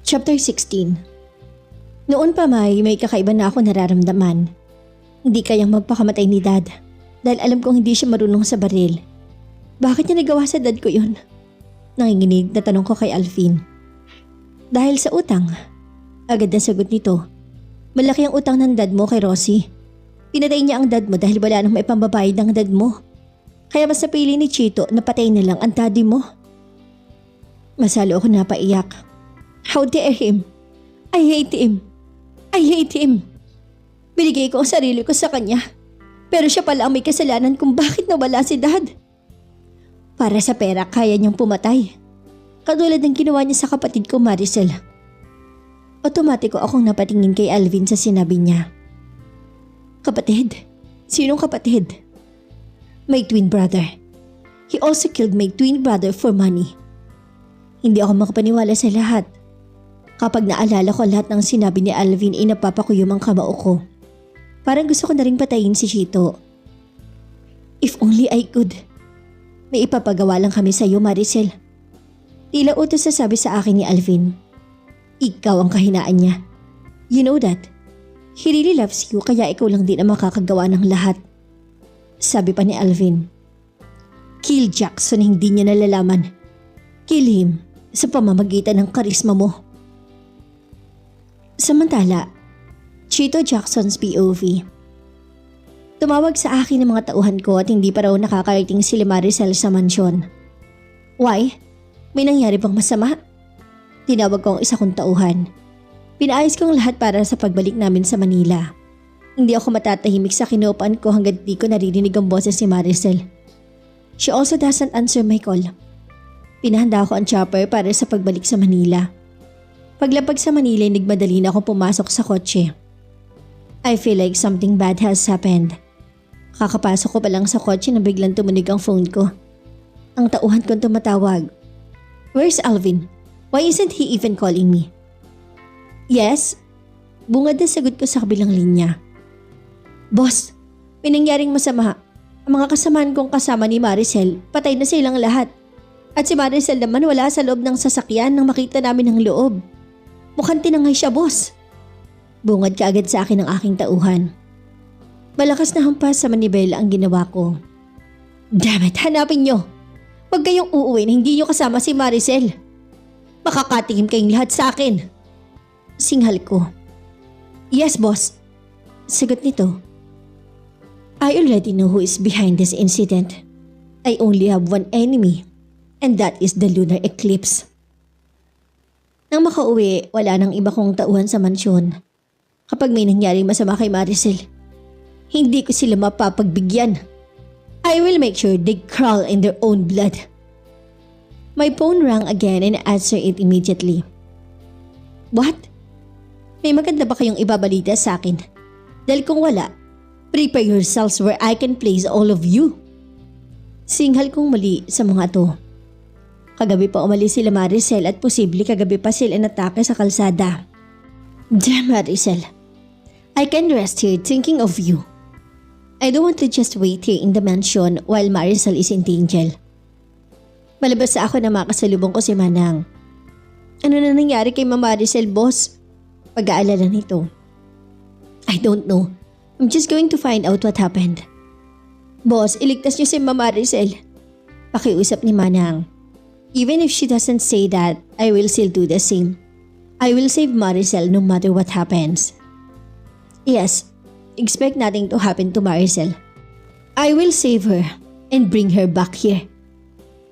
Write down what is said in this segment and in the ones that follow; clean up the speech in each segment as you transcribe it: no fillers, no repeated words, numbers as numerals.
Chapter 16. Noon pa may kakaiba na ako nararamdaman. Hindi kayang magpakamatay ni Dad dahil alam kong hindi siya marunong sa baril. Bakit niya nagawa sa dad ko yun? Nanginginig na tanong ko kay Alvin. Dahil sa utang. Agad na sagot nito. Malaki ang utang ng dad mo kay Rosie. Pinatay niya ang dad mo dahil wala nang maipambabayad ng dad mo. Kaya mas napili ni Chito na patayin na lang ang daddy mo. Masalo ako napaiyak. How dare him? I hate him. I hate him. Binigay ko ang sarili ko sa kanya. Pero siya pala ang may kasalanan kung bakit nawala si Dad. Para sa pera kaya niyang pumatay. Katulad ng ginawa niya sa kapatid ko Maricel. Otomatiko akong napatingin kay Alvin sa sinabi niya. Kapatid? Sinong kapatid? My twin brother. He also killed my twin brother for money. Hindi ako makapaniwala sa lahat. Kapag naalala ko lahat ng sinabi ni Alvin ay napapakuyom ang kamao ko. Parang gusto ko na rin patayin si Chito. If only I could. May ipapagawa lang kami sa iyo, Maricel. Tila utos na sabi sa akin ni Alvin. Ikaw ang kahinaan niya. You know that. He really loves you kaya ikaw lang din ang makakagawa ng lahat. Sabi pa ni Alvin. Kill Jackson hindi niya nalalaman. Kill him sa pamamagitan ng karisma mo. Samantala, Chito Jackson's POV. Tumawag sa akin ng mga tauhan ko at hindi pa raw nakakarating si Maricel sa mansyon. Why? May nangyari bang masama? Tinawag ko ang isa kong tauhan. Pinaayos ko ang lahat para sa pagbalik namin sa Manila. Hindi ako matatahimik sa kinopaan ko hanggat di ko naririnig ang boses ni Maricel. She also doesn't answer my call. Pinahanda ko ang chopper para sa pagbalik sa Manila. Paglapag sa Manila, nagmadali na akong pumasok sa kotse. I feel like something bad has happened. Kakapasok ko pa lang sa kotse na biglang tumunog ang phone ko. Ang tauhan kong tumatawag. Where's Alvin? Why isn't he even calling me? Yes? Bungad na sagot ko sa kabilang linya. Boss, may nangyaring masama. Ang mga kasamaan kong kasama ni Maricel, patay na silang lahat. At si Maricel naman wala sa loob ng sasakyan nang makita namin ang loob. Mukhang tinangay siya, boss. Bungad ka agad sa akin ng aking tauhan. Malakas na hampas sa manibela ang ginawa ko. Damn it, hanapin nyo. Huwag kayong uuwi na hindi nyo kasama si Maricel. Makakatingin kayong lahat sa akin. Singhal ko. Yes, boss. Sagot nito. I already know who is behind this incident. I only have one enemy, and that is the lunar eclipse. Nang makauwi, wala nang iba kong tauhan sa mansyon. Kapag may nangyaring masama kay Maricel, hindi ko sila mapapagbigyan. I will make sure they crawl in their own blood. My phone rang again and I answered it immediately. What? May maganda ba kayong ibabalita sa akin? Dahil kung wala, prepare yourselves where I can place all of you. Singhal kong mali sa mga to. Kagabi pa umalis sila Maricel at posible kagabi pa sila natake sa kalsada. Damn Maricel. I can't rest here thinking of you. I don't want to just wait here in the mansion while Maricel is in danger. Malabas ako na makasalubong ko si Manang. Ano na nangyari kay Mama Maricel, boss? Pag-aalala nito. I don't know. I'm just going to find out what happened. Boss, iligtas niyo si Mama Maricel. Pakiusap ni Manang. Even if she doesn't say that, I will still do the same. I will save Maricel no matter what happens. Yes, expect nothing to happen to Maricel. I will save her and bring her back here.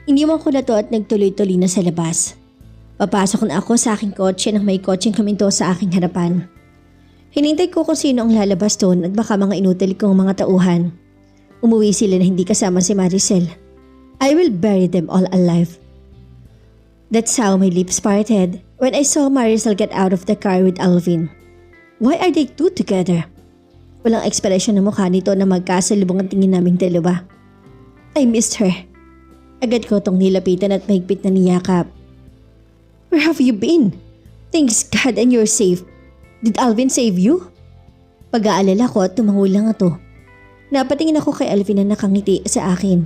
Iniwan ko na to at nagtuloy-tuloy na sa labas. Papasok na ako sa aking kotse nang may kotseng kaminto sa aking harapan. Hinintay ko kung sino ang lalabas doon at baka mga inutil kong mga tauhan. Umuwi sila na hindi kasama si Maricel. I will bury them all alive. That's how my lips parted when I saw Maricel get out of the car with Alvin. Why are they two together? Walang ekspresyon ng mukha nito na magkasalubong ang tingin naming dalawa. I missed her. Agad ko tong nilapitan at mahigpit na niyakap. Where have you been? Thanks God and you're safe. Did Alvin save you? Pag-aalala ko at tumangulang ito. Napatingin ako kay Alvin na nakangiti sa akin.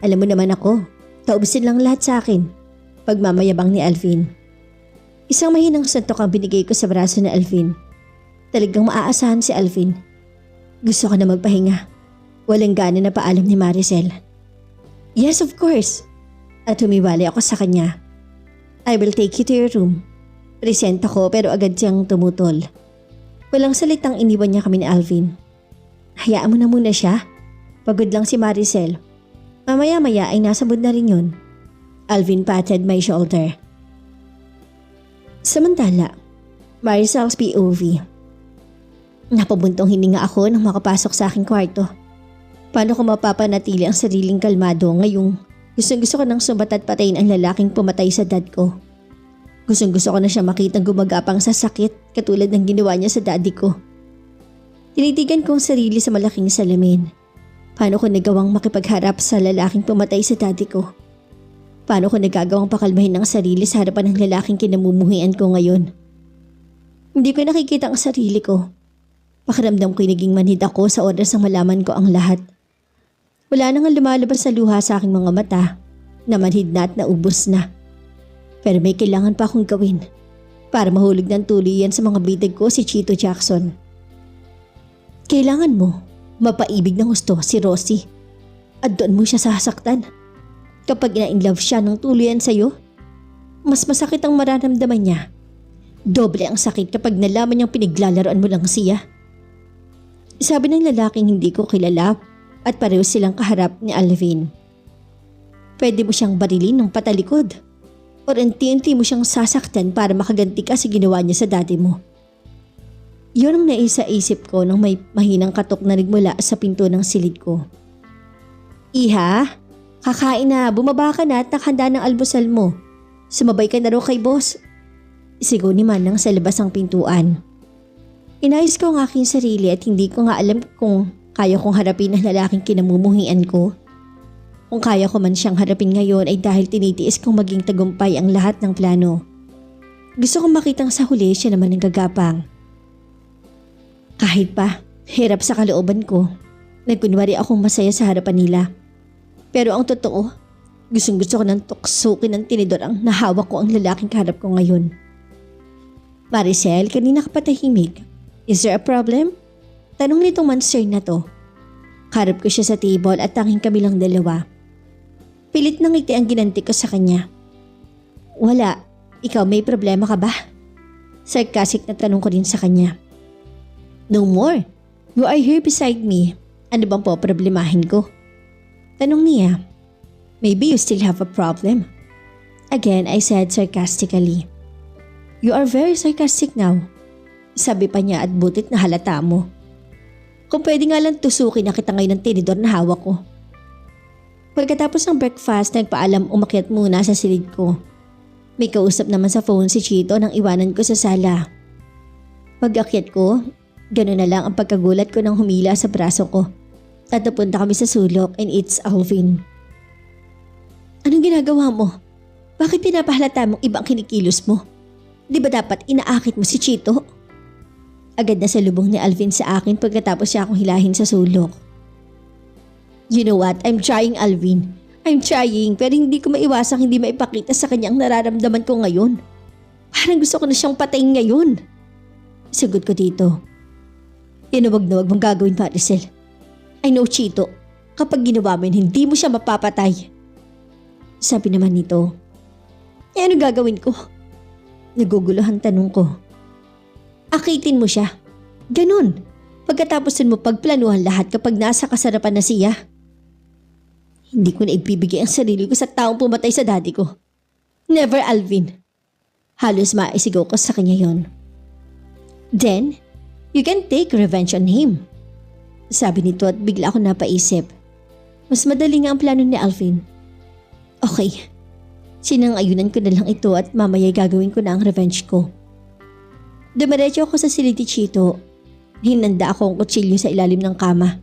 Alam mo naman ako, taubsin lang lahat sa akin. Pagmamayabang ni Alvin. Isang mahinang suntok ang binigay ko sa braso ni Alvin. Talagang maaasahan si Alvin. Gusto ko na magpahinga. Walang gana na paalam ni Maricel. Yes, of course. At humiwalay ako sa kanya. I will take you to your room. Present ako pero agad siyang tumutol. Walang salitang iniwan niya kami ni Alvin. Hayaan mo na muna siya. Pagod lang si Maricel. Mamaya-maya ay nasa mood na rin yun. Alvin patted my shoulder. Samantala, Maricel's POV. Napabuntong hininga ako nang makapasok sa aking kwarto. Paano ko mapapanatili ang sariling kalmado ngayong gusto ko nang sumatat patayin ang lalaking pumatay sa dad ko. Gusto ko na siya makitang gumagapang sa sakit katulad ng ginawa niya sa daddy ko. Tinitigan ko ang sarili sa malaking salamin. Paano ko nagawang makipagharap sa lalaking pumatay sa daddy ko? Paano ko nagagawang pakalmahin ang sarili sa harapan ng lalaking kinamumuhian ko ngayon? Hindi ko nakikita ang sarili ko. Pakiramdam ko'y naging manhid ako sa oras ng malaman ko ang lahat. Wala nang lumalabas na luha sa aking mga mata na manhid na at naubos na. Pero may kailangan pa akong gawin para mahulog ng tuluyan sa mga bidag ko si Chito Jackson. Kailangan mo mapaibig ng gusto si Rosie at doon mo siya sasaktan. Kapag ina-inlove siya ng tuluyan sa'yo, mas masakit ang mararamdaman niya. Doble ang sakit kapag nalaman niyang pinaglalaroan mo lang siya. Sabi ng lalaking hindi ko kilala at pareho silang kaharap ni Alvin. Pwede mo siyang barilin ng patalikod o unti-unti mo siyang sasaktan para makaganti ka sa ginawa niya sa daddy mo. Yun ang naisa-isip ko nang may mahinang katok na nagmula sa pinto ng silid ko. Iha, kakain na, bumaba ka na at nakhanda ng almusal mo. Sumabay ka na raw kay boss. Sigaw ni Manang sa labas ng pintuan. Inayos ko ang aking sarili at hindi ko nga alam kung kaya kong harapin ang lalaking kinamumuhian ko. Kung kaya ko man siyang harapin ngayon ay dahil tinitiis kong maging tagumpay ang lahat ng plano. Gusto kong makitang sa huli siya naman ang gagapang. Kahit pa, hirap sa kalooban ko. Nagkunwari akong masaya sa harapan nila. Pero ang totoo, gustong-gusto ko nang tuksukin ng tinidor ang nahawak ko ang lalaking kaharap ko ngayon. Maricel, kanina ka patahimik. Is there a problem? Tanong nitong monster na to. Karap ko siya sa table at tanging kami lang dalawa. Pilit ng ngiti ang ginanti ko sa kanya. Wala. Ikaw may problema ka ba? Sarcastic na tanong ko rin sa kanya. No more. You are here beside me. Ano bang po problemahin ko? Tanong niya. Maybe you still have a problem. Again, I said sarcastically. You are very sarcastic now. Sabi pa niya at butit na halata mo. Kung pwede nga lang tusukin na kita ngayon ng tinidor na hawak ko. Pagkatapos ng breakfast, nagpaalam umakyat muna sa silid ko. May kausap naman sa phone si Chito nang iwanan ko sa sala. Pag-akyat ko, gano'n na lang ang pagkagulat ko nang humila sa braso ko. At napunta kami sa sulok and it's Alvin. Anong ginagawa mo? Bakit pinapahalata mong ibang kinikilos mo? Di ba dapat inaakit mo si Chito? Agad na salubong ni Alvin sa akin pagkatapos siya akong hilahin sa sulok. You know what? I'm trying, Alvin. I'm trying pero hindi ko maiwasang hindi maipakita sa kanya ang nararamdaman ko ngayon. Parang gusto ko na siyang patayin ngayon. Sagot ko dito. Yan na wag mong gagawin, Maricel. I know, Chito. Kapag ginawa mo yun, hindi mo siya mapapatay. Sabi naman nito. Ano gagawin ko? Naguguluhan tanong ko. Akitin mo siya. Ganon. Pagkatapos mo pagplanuhan lahat kapag nasa kasarapan na siya. Hindi ko na ibibigay ang sarili ko sa taong pumatay sa daddy ko. Never, Alvin. Halos maisigaw ko sa kanya yon. Then, you can take revenge on him. Sabi nito at bigla ako napaisip. Mas madali nga ang plano ni Alvin. Okay. Sinang-ayunan ko na lang ito at mamaya gagawin ko na ang revenge ko. Dumiretso ako sa silid ni Chito. Hinanda ako ang kutsilyo sa ilalim ng kama.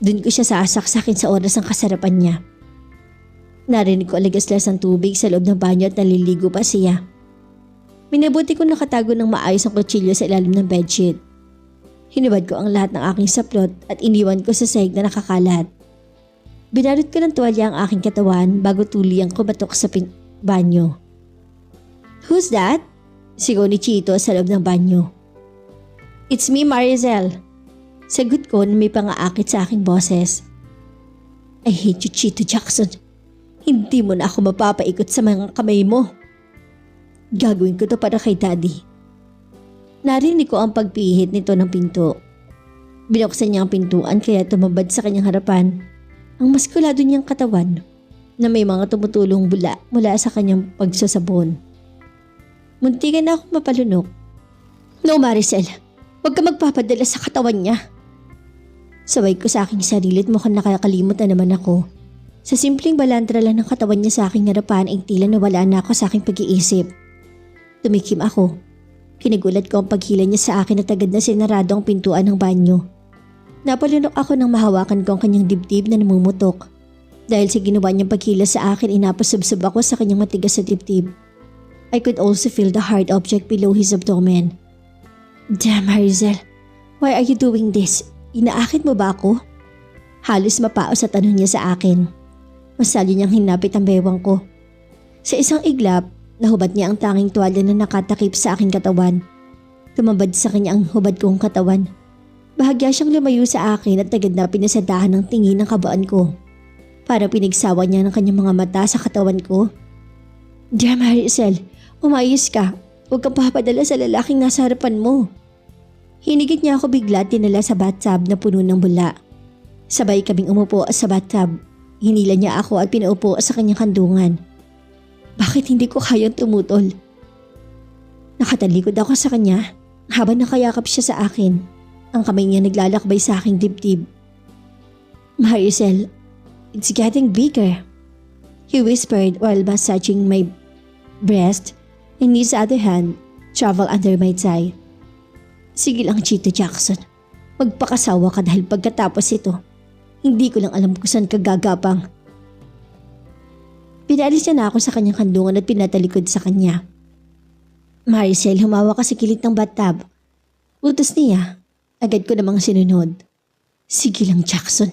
Doon ko siya sasaksakin sa oras ng kasarapan niya. Narinig ko alagaslas ng tubig sa loob ng banyo at naliligo pa siya. Minabuti kong nakatago ng maayos ang kutsilyo sa ilalim ng bedsheet. Hinubad ko ang lahat ng aking saplot at iniwan ko sa sahig na nakakalat. Binalot ko ng tuwalya ang aking katawan bago tuluyang kumatok sa banyo. Who's that? Sigaw ni Chito sa loob ng banyo. "It's me, Maricel." Sagot ko na may pangaakit sa aking boses. "I hate you, Chito Jackson. Hindi mo na ako mapapaikot sa mga kamay mo. Gagawin ko to para kay Daddy." Narinig ko ang pagpihit nito ng pinto. Binuksan niya ang pintuan kaya tumabad sa kanyang harapan ang maskulado niyang katawan na may mga tumutulong bula mula sa kanyang pagsasabon. Muntikan na akong mapalunok. "No, Maricel, huwag ka magpapadala sa katawan niya." Sabay ko sa aking sarili at mukhang nakakalimot na naman ako. Sa simpleng balandra lang ng katawan niya sa aking harapan ay tila nawala na ako sa aking pag-iisip. Tumikim ako. Kinagulat ko ang paghila niya sa akin at agad na sinarado ang pintuan ng banyo. Napalunok ako nang mahawakan ko ang kanyang dibdib na namumutok. Dahil sa ginawa niyang paghila sa akin, inapasubsob ako sa kanyang matigas na dibdib. I could also feel the hard object below his abdomen. "Damn, Maricel, why are you doing this? Inaakit mo ba ako?" Halos mapaos sa tanong niya sa akin. Masali niyang hinapit ang bewang ko. Sa isang iglap, nahubad niya ang tanging tuwalya na nakatakip sa aking katawan. Tumabad sa kanya ang hubad kong katawan. Bahagya siyang lumayo sa akin at agad na pinasadahan ng tingin ng kabaan ko. Para pinagsawa niya ng kanyang mga mata sa katawan ko. "Damn, Maricel, umayos ka. Huwag kang papadala sa lalaking nasa harapan mo." Hinigit niya ako bigla at dinala sa bathtub na puno ng bula. Sabay kaming umupo sa bathtub. Hinila niya ako at pinaupo sa kanyang kandungan. Bakit hindi ko kayang tumutol? Nakatalikod ako sa kanya habang nakayakap siya sa akin. Ang kamay niya naglalakbay sa aking dibdib. "Maricel, it's getting bigger," he whispered while massaging my breast and his other hand travel under my thigh. "Sige lang, Chito Jackson. Magpakasawa ka dahil pagkatapos ito, hindi ko lang alam kung saan ka gagapang." Pinalis niya na ako sa kanyang kandungan at pinatalikod sa kanya. "Maricel, humawa ka sa kilid ng bathtub." Utos niya. Agad ko namang sinunod. "Sige lang, Jackson.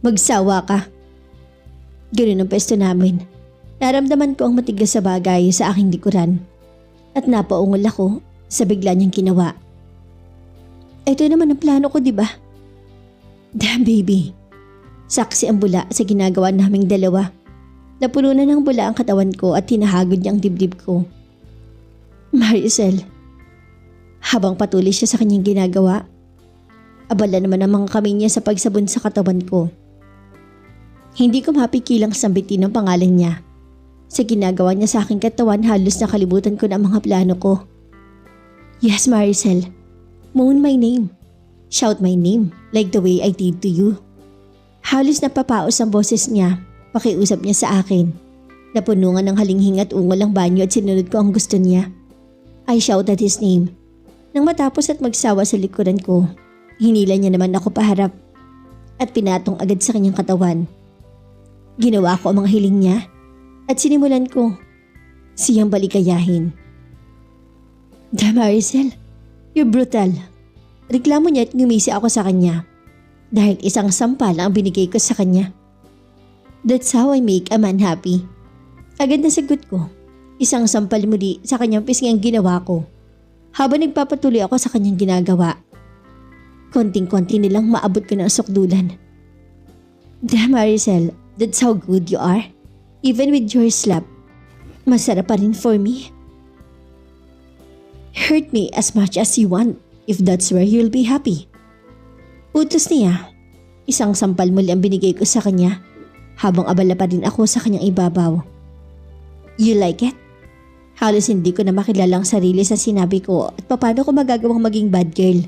Magsawa ka." Ganun ang pesto namin. Naramdaman ko ang matigas sa bagay sa aking likuran. At napaungol ako sa bigla niyang ginawa. "Ito naman ang plano ko, di ba?" "Damn, baby." Saksi ang bula sa ginagawa naming dalawa. Napuno na ng bula ang katawan ko at hinahagod niya ang dibdib ko. "Maricel." Habang patuloy siya sa kanyang ginagawa, abala naman ang mga kamay niya sa pagsabon sa katawan ko. Hindi ko mapikilang sambitin ang pangalan niya. Sa ginagawa niya sa aking katawan, halos nakalimutan ko na ang mga plano ko. "Yes, Maricel. Moan my name. Shout my name like the way I did to you." Halos napapaos ang boses niya. Pakiusap niya sa akin. Napunungan ng halinghing at ungol ang banyo at sinunod ko ang gusto niya. I shouted his name. Nang matapos at magsawa sa likuran ko, hinila niya naman ako paharap at pinatong agad sa kanyang katawan. Ginawa ko ang mga hiling niya at sinimulan ko siyang balikayahin. "Damn, Maricel, you're brutal." Reklamo niya at ngumisi ako sa kanya dahil isang sampal ang binigay ko sa kanya. "That's how I make a man happy." Agad na sagot ko. Isang sampal muli sa kanyang pisngi ang ginawa ko. Habang nagpapatuloy ako sa kanyang ginagawa, konting-konti nilang maabot ko ng sukdulan. "Damn, Maricel, that's how good you are. Even with your slap, masarap pa rin for me. Hurt me as much as you want if that's where you'll be happy." Utos niya. Isang sampal muli ang binigay ko sa kanya habang abala pa rin ako sa kanyang ibabaw. "You like it?" Halos hindi ko na makilala ang sarili sa sinabi ko at paano ko magagawang maging bad girl.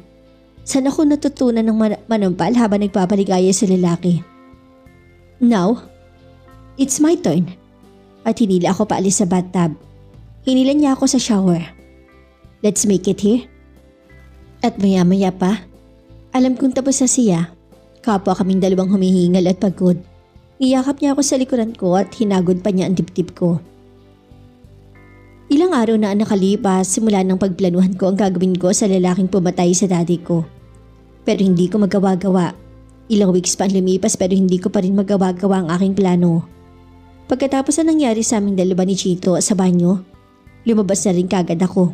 Saan ako natutunan ng manampal habang nagpapaligaya sa lalaki? "Now, it's my turn." At hinila ako paalis sa bathtub. Hinila niya ako sa shower. "Let's make it here." At maya-maya pa, alam kong tapos na siya. Kapwa kaming dalawang humihingal at pagod. Niyakap niya ako sa likuran ko at hinagod pa niya ang dibdib ko. Ilang araw na ang nakalipas simula ng pagplanuhan ko ang gagawin ko sa lalaking pumatay sa daddy ko. Pero hindi ko magawa-gawa. Ilang weeks pa ang lumipas pero hindi ko pa rin magawa-gawa ang aking plano. Pagkatapos na nangyari sa aming dalawa ni Chito sa banyo, lumabas na rin kagad ako.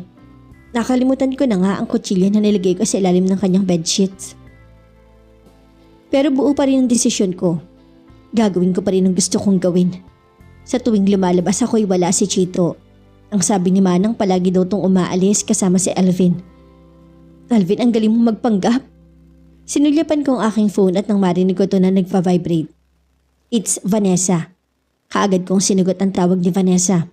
Nakalimutan ko na nga ang kutsilyo na nilagay ko sa ilalim ng kanyang bedsheets. Pero buo pa rin ang desisyon ko. Gagawin ko pa rin ang gusto kong gawin. Sa tuwing lumalabas ako'y wala si Chito. Ang sabi ni Manang palagi daw tong umaalis kasama si Alvin. Alvin, ang galing mong magpanggap. Sinulyapan ko ang aking phone at nang marinig ko ito na nagpa-vibrate. It's Vanessa. Kaagad kong sinugot ang tawag ni Vanessa.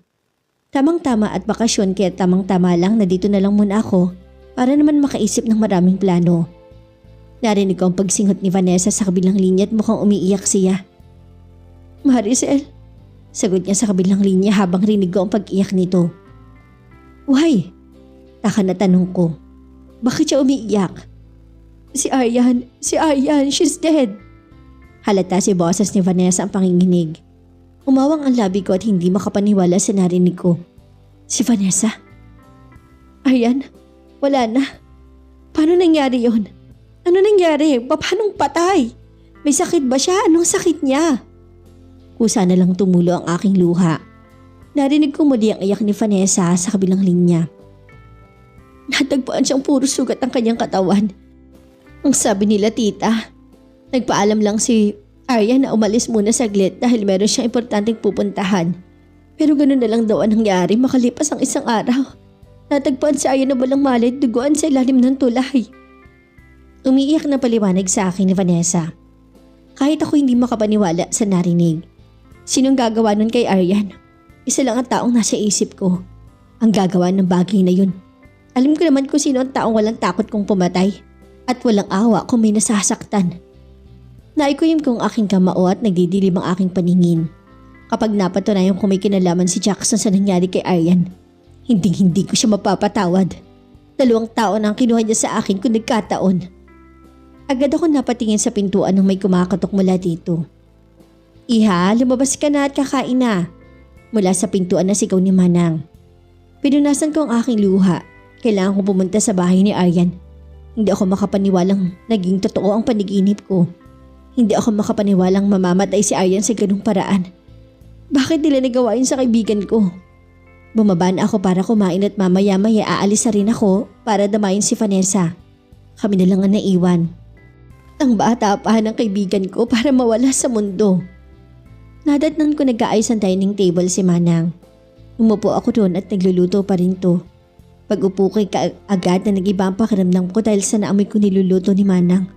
Tamang-tama at bakasyon kaya tamang-tama lang na dito na lang muna ako para naman makaisip ng maraming plano. Narinig ko ang pagsingot ni Vanessa sa kabilang linya at mukhang umiiyak siya. Maricel, sagot niya sa kabilang linya habang rinig ko ang pag-iyak nito. Why? Taka na tanong ko. Bakit siya umiiyak? Si Aryan, she's dead. Halata si boses ni Vanessa ang panginginig. Umawang ang labi ko at hindi makapaniwala sa narinig ko. Si Vanessa? Aryan, wala na. Paano nangyari yon? Ano nangyari? Paanong patay? May sakit ba siya? Anong sakit niya? Kusa na lang tumulo ang aking luha. Narinig ko muli ang iyak ni Vanessa sa kabilang linya. Natagpuan siyang puro sugat ang kanyang katawan. Ang sabi nila tita, nagpaalam lang si Aryan na umalis muna saglit dahil meron siyang importanteng pupuntahan. Pero ganoon na lang daw ang nangyari makalipas ang isang araw. Natagpuan si Aryan na walang malay at duguan sa ilalim ng tulay. Umiiyak na paliwanag sa akin ni Vanessa. Kahit ako hindi makapaniwala sa narinig. Sinong gagawa nun kay Aryan? Isa lang ang taong nasa isip ko. Ang gagawa ng bagay na yun. Alam ko naman kung sino ang taong walang takot kung pumatay. At walang awa kung may nasasaktan. Naikuyim ko ang aking kamao at nagdidilim ang aking paningin. Kapag napatunayan kung may kinalaman si Jackson sa nangyari kay Aryan, hindi ko siya mapapatawad. 2 tao na ang kinuha niya sa akin kung nagkataon. Agad ako napatingin sa pintuan nang may kumakatok mula dito. Iha, lumabas ka na at kakain na. Mula sa pintuan na sigaw ni Manang. Pinunasan ko ang aking luha. Kailangan kong pumunta sa bahay ni Aryan. Hindi ako makapaniwalang naging totoo ang panaginip ko. Hindi ako makapaniwalang mamamatay si Aryan sa ganung paraan. Bakit nila nagawain sa kaibigan ko? Bumaba na ako para kumain at mamaya-maya aalis na rin ako para damayin si Vanessa. Kami na lang ang naiwan. Ang bata pa ng kaibigan ko para mawala sa mundo. Nadatnan ko nag-aayos ang dining table si Manang. Umupo ako doon at nagluluto pa rin to. Pag upo ko agad na nag-iba ang pakiramdam ko dahil sa naamoy ko niluluto ni Manang.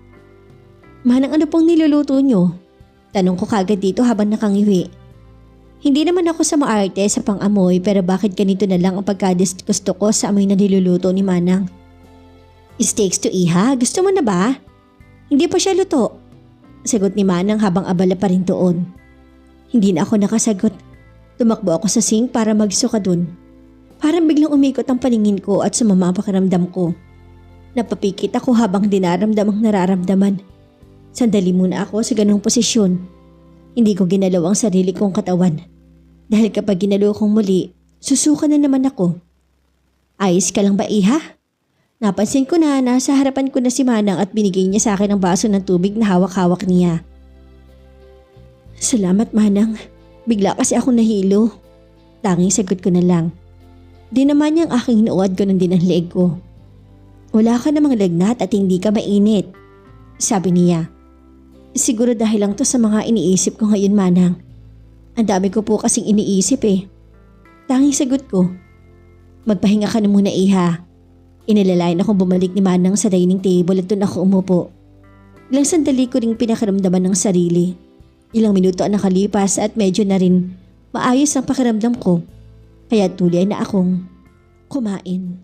Manang, ano pong niluluto nyo? Tanong ko kagad dito habang nakangiwi. Hindi naman ako sa maarte sa pang-amoy pero bakit ganito na lang ang pagkadisgusto ko sa amoy na niluluto ni Manang? Steaks to Iha, gusto mo na ba? Hindi pa siya luto. Sagot ni Manang habang abala pa rin doon. Hindi na ako nakasagot. Tumakbo ako sa sink para magsuka dun. Parang biglang umikot ang paningin ko at sumama ang pakiramdam ko. Napapikit ako habang dinaramdam ang nararamdaman. Sandali muna ako sa ganong posisyon. Hindi ko ginalaw ang sarili kong katawan. Dahil kapag ginalaw kong muli, susuka na naman ako. Ayos ka lang ba, Iha? Napansin ko na nasa harapan ko na si Manang at binigay niya sa akin ang baso ng tubig na hawak-hawak niya. Salamat, Manang. Bigla kasi ako nahilo. Tanging sagot ko na lang. Di naman niyang aking hinuad ko ng din ang leeg ko. Wala ka namang lagnat at hindi ka mainit, sabi niya. Siguro dahil lang to sa mga iniisip ko ngayon, Manang. Ang dami ko po kasing iniisip eh. Tanging sagot ko. Magpahinga ka na muna, Iha. Inilalayan akong bumalik ni Manang sa dining table at doon ako umupo. Ilang sandali ko ring pinakaramdaman ng sarili. Ilang minuto ang nakalipas at medyo na rin maayos ang pakiramdam ko. Kaya tuloy na akong kumain.